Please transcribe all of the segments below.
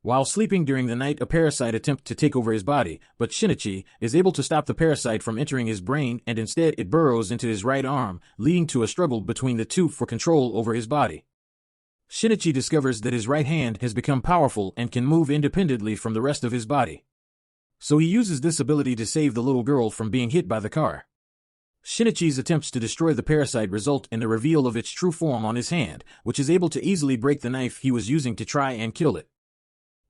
While sleeping during the night, a parasite attempts to take over his body, but Shinichi is able to stop the parasite from entering his brain, and instead it burrows into his right arm, leading to a struggle between the two for control over his body. Shinichi discovers that his right hand has become powerful and can move independently from the rest of his body. So he uses this ability to save the little girl from being hit by the car. Shinichi's attempts to destroy the parasite result in the reveal of its true form on his hand, which is able to easily break the knife he was using to try and kill it.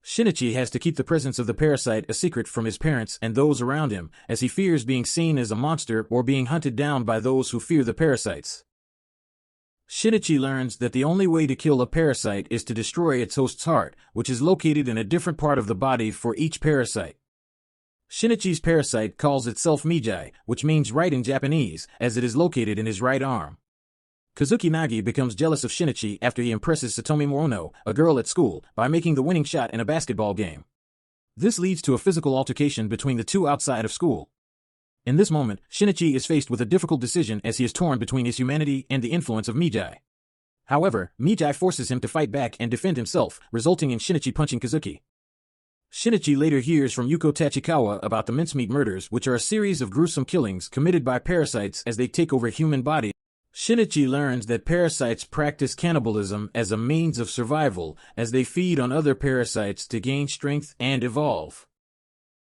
Shinichi has to keep the presence of the parasite a secret from his parents and those around him, as he fears being seen as a monster or being hunted down by those who fear the parasites. Shinichi learns that the only way to kill a parasite is to destroy its host's heart, which is located in a different part of the body for each parasite. Shinichi's parasite calls itself Mijai, which means right in Japanese, as it is located in his right arm. Kazuki Nagi becomes jealous of Shinichi after he impresses Satomi Morono, a girl at school, by making the winning shot in a basketball game. This leads to a physical altercation between the two outside of school. In this moment, Shinichi is faced with a difficult decision as he is torn between his humanity and the influence of Mijai. However, Mijai forces him to fight back and defend himself, resulting in Shinichi punching Kazuki. Shinichi later hears from Yuko Tachikawa about the mincemeat murders, which are a series of gruesome killings committed by parasites as they take over human bodies. Shinichi learns that parasites practice cannibalism as a means of survival, as they feed on other parasites to gain strength and evolve.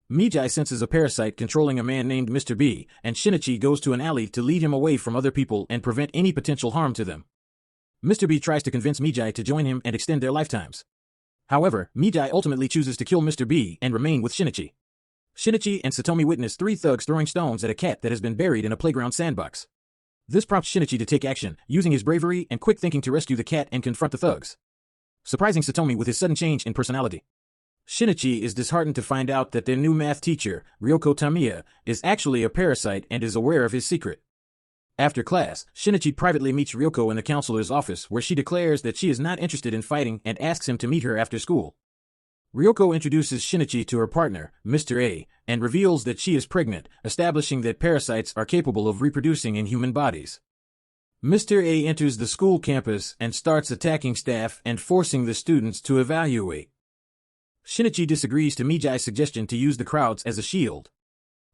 Mijai senses a parasite controlling a man named Mr. B, and Shinichi goes to an alley to lead him away from other people and prevent any potential harm to them. Mr. B tries to convince Mijai to join him and extend their lifetimes. However, Mijai ultimately chooses to kill Mr. B and remain with Shinichi. Shinichi and Satomi witness three thugs throwing stones at a cat that has been buried in a playground sandbox. This prompts Shinichi to take action, using his bravery and quick thinking to rescue the cat and confront the thugs, surprising Satomi with his sudden change in personality. Shinichi is disheartened to find out that their new math teacher, Ryoko Tamiya, is actually a parasite and is aware of his secret. After class, Shinichi privately meets Ryoko in the counselor's office, where she declares that she is not interested in fighting and asks him to meet her after school. Ryoko introduces Shinichi to her partner, Mr. A, and reveals that she is pregnant, establishing that parasites are capable of reproducing in human bodies. Mr. A enters the school campus and starts attacking staff and forcing the students to evaluate. Shinichi disagrees to Mijai's suggestion to use the crowds as a shield.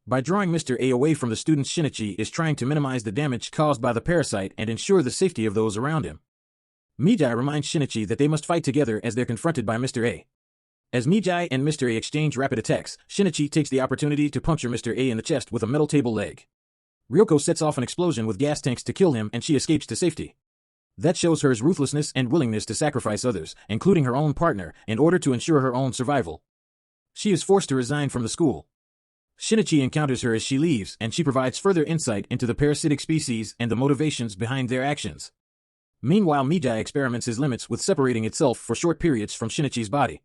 By drawing Mr. A away from the students, Shinichi is trying to minimize the damage caused by the parasite and ensure the safety of those around him. Mijai reminds Shinichi that they must fight together as they're confronted by Mr. A. As Mijai and Mr. A exchange rapid attacks, Shinichi takes the opportunity to puncture Mr. A in the chest with a metal table leg. Ryoko sets off an explosion with gas tanks to kill him, and she escapes to safety. That shows her ruthlessness and willingness to sacrifice others, including her own partner, in order to ensure her own survival. She is forced to resign from the school. Shinichi encounters her as she leaves, and she provides further insight into the parasitic species and the motivations behind their actions. Meanwhile, Mijai experiments his limits with separating itself for short periods from Shinichi's body.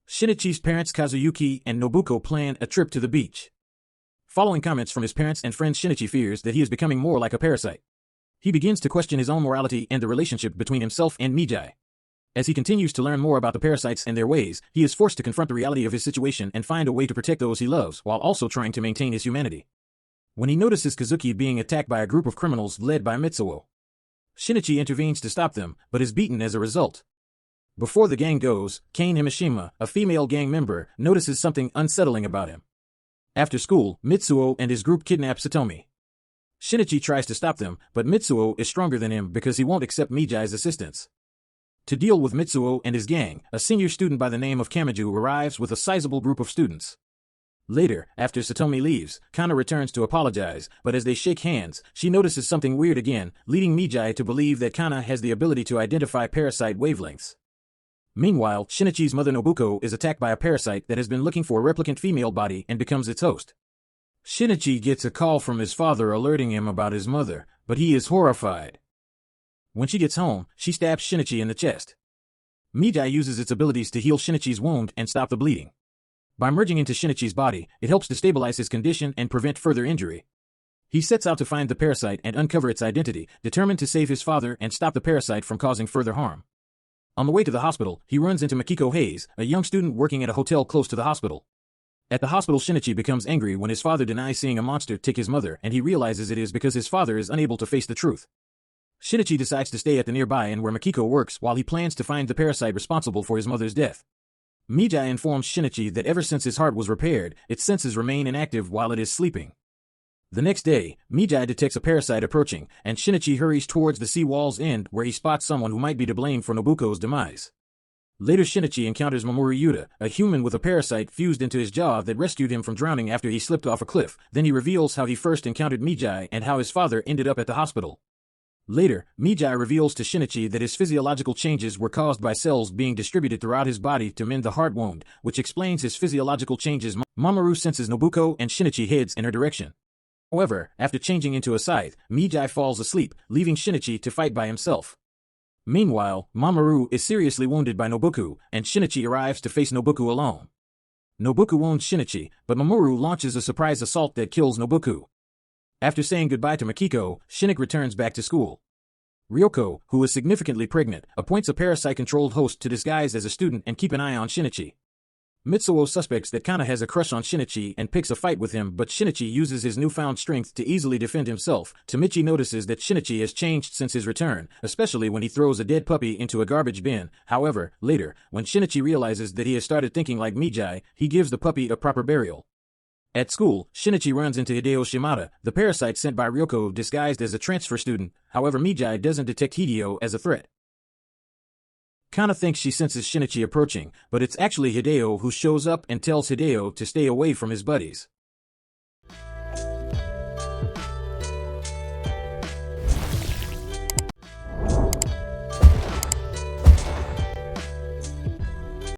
Shinichi's parents Kazuyuki and Nobuko plan a trip to the beach. Following comments from his parents and friends, Shinichi fears that he is becoming more like a parasite. He begins to question his own morality and the relationship between himself and Mijai. As he continues to learn more about the parasites and their ways, he is forced to confront the reality of his situation and find a way to protect those he loves while also trying to maintain his humanity. When he notices Kazuki being attacked by a group of criminals led by Mitsuo, Shinichi intervenes to stop them, but is beaten as a result. Before the gang goes, Kane Himashima, a female gang member, notices something unsettling about him. After school, Mitsuo and his group kidnap Satomi. Shinichi tries to stop them, but Mitsuo is stronger than him because he won't accept Mijai's assistance. To deal with Mitsuo and his gang, a senior student by the name of Kamiju arrives with a sizable group of students. Later, after Satomi leaves, Kana returns to apologize, but as they shake hands, she notices something weird again, leading Mijai to believe that Kana has the ability to identify parasite wavelengths. Meanwhile, Shinichi's mother Nobuko is attacked by a parasite that has been looking for a replicant female body and becomes its host. Shinichi gets a call from his father alerting him about his mother, but he is horrified. When she gets home, she stabs Shinichi in the chest. Mijai uses its abilities to heal Shinichi's wound and stop the bleeding. By merging into Shinichi's body, it helps to stabilize his condition and prevent further injury. He sets out to find the parasite and uncover its identity, determined to save his father and stop the parasite from causing further harm. On the way to the hospital, he runs into Makiko Hayes, a young student working at a hotel close to the hospital. At the hospital, Shinichi becomes angry when his father denies seeing a monster take his mother, and he realizes it is because his father is unable to face the truth. Shinichi decides to stay at the nearby inn where Makiko works while he plans to find the parasite responsible for his mother's death. Mijai informs Shinichi that ever since his heart was repaired, its senses remain inactive while it is sleeping. The next day, Mijai detects a parasite approaching, and Shinichi hurries towards the seawall's end where he spots someone who might be to blame for Nobuko's demise. Later Shinichi encounters Mamoru Yuta, a human with a parasite fused into his jaw that rescued him from drowning after he slipped off a cliff. Then he reveals how he first encountered Mijai and how his father ended up at the hospital. Later, Mijai reveals to Shinichi that his physiological changes were caused by cells being distributed throughout his body to mend the heart wound, which explains his physiological changes. Mamoru senses Nobuko and Shinichi heads in her direction. However, after changing into a scythe, Mijai falls asleep, leaving Shinichi to fight by himself. Meanwhile, Mamoru is seriously wounded by Nobuko, and Shinichi arrives to face Nobuko alone. Nobuko wounds Shinichi, but Mamoru launches a surprise assault that kills Nobuko. After saying goodbye to Makiko, Shinichi returns back to school. Ryoko, who is significantly pregnant, appoints a parasite-controlled host to disguise as a student and keep an eye on Shinichi. Mitsuo suspects that Kana has a crush on Shinichi and picks a fight with him, but Shinichi uses his newfound strength to easily defend himself. Tamichi notices that Shinichi has changed since his return, especially when he throws a dead puppy into a garbage bin. However, later, when Shinichi realizes that he has started thinking like Mijai, he gives the puppy a proper burial. At school, Shinichi runs into Hideo Shimada, the parasite sent by Ryoko disguised as a transfer student. However, Mijai doesn't detect Hideo as a threat. Kana thinks she senses Shinichi approaching, but it's actually Hideo who shows up and tells Hideo to stay away from his buddies.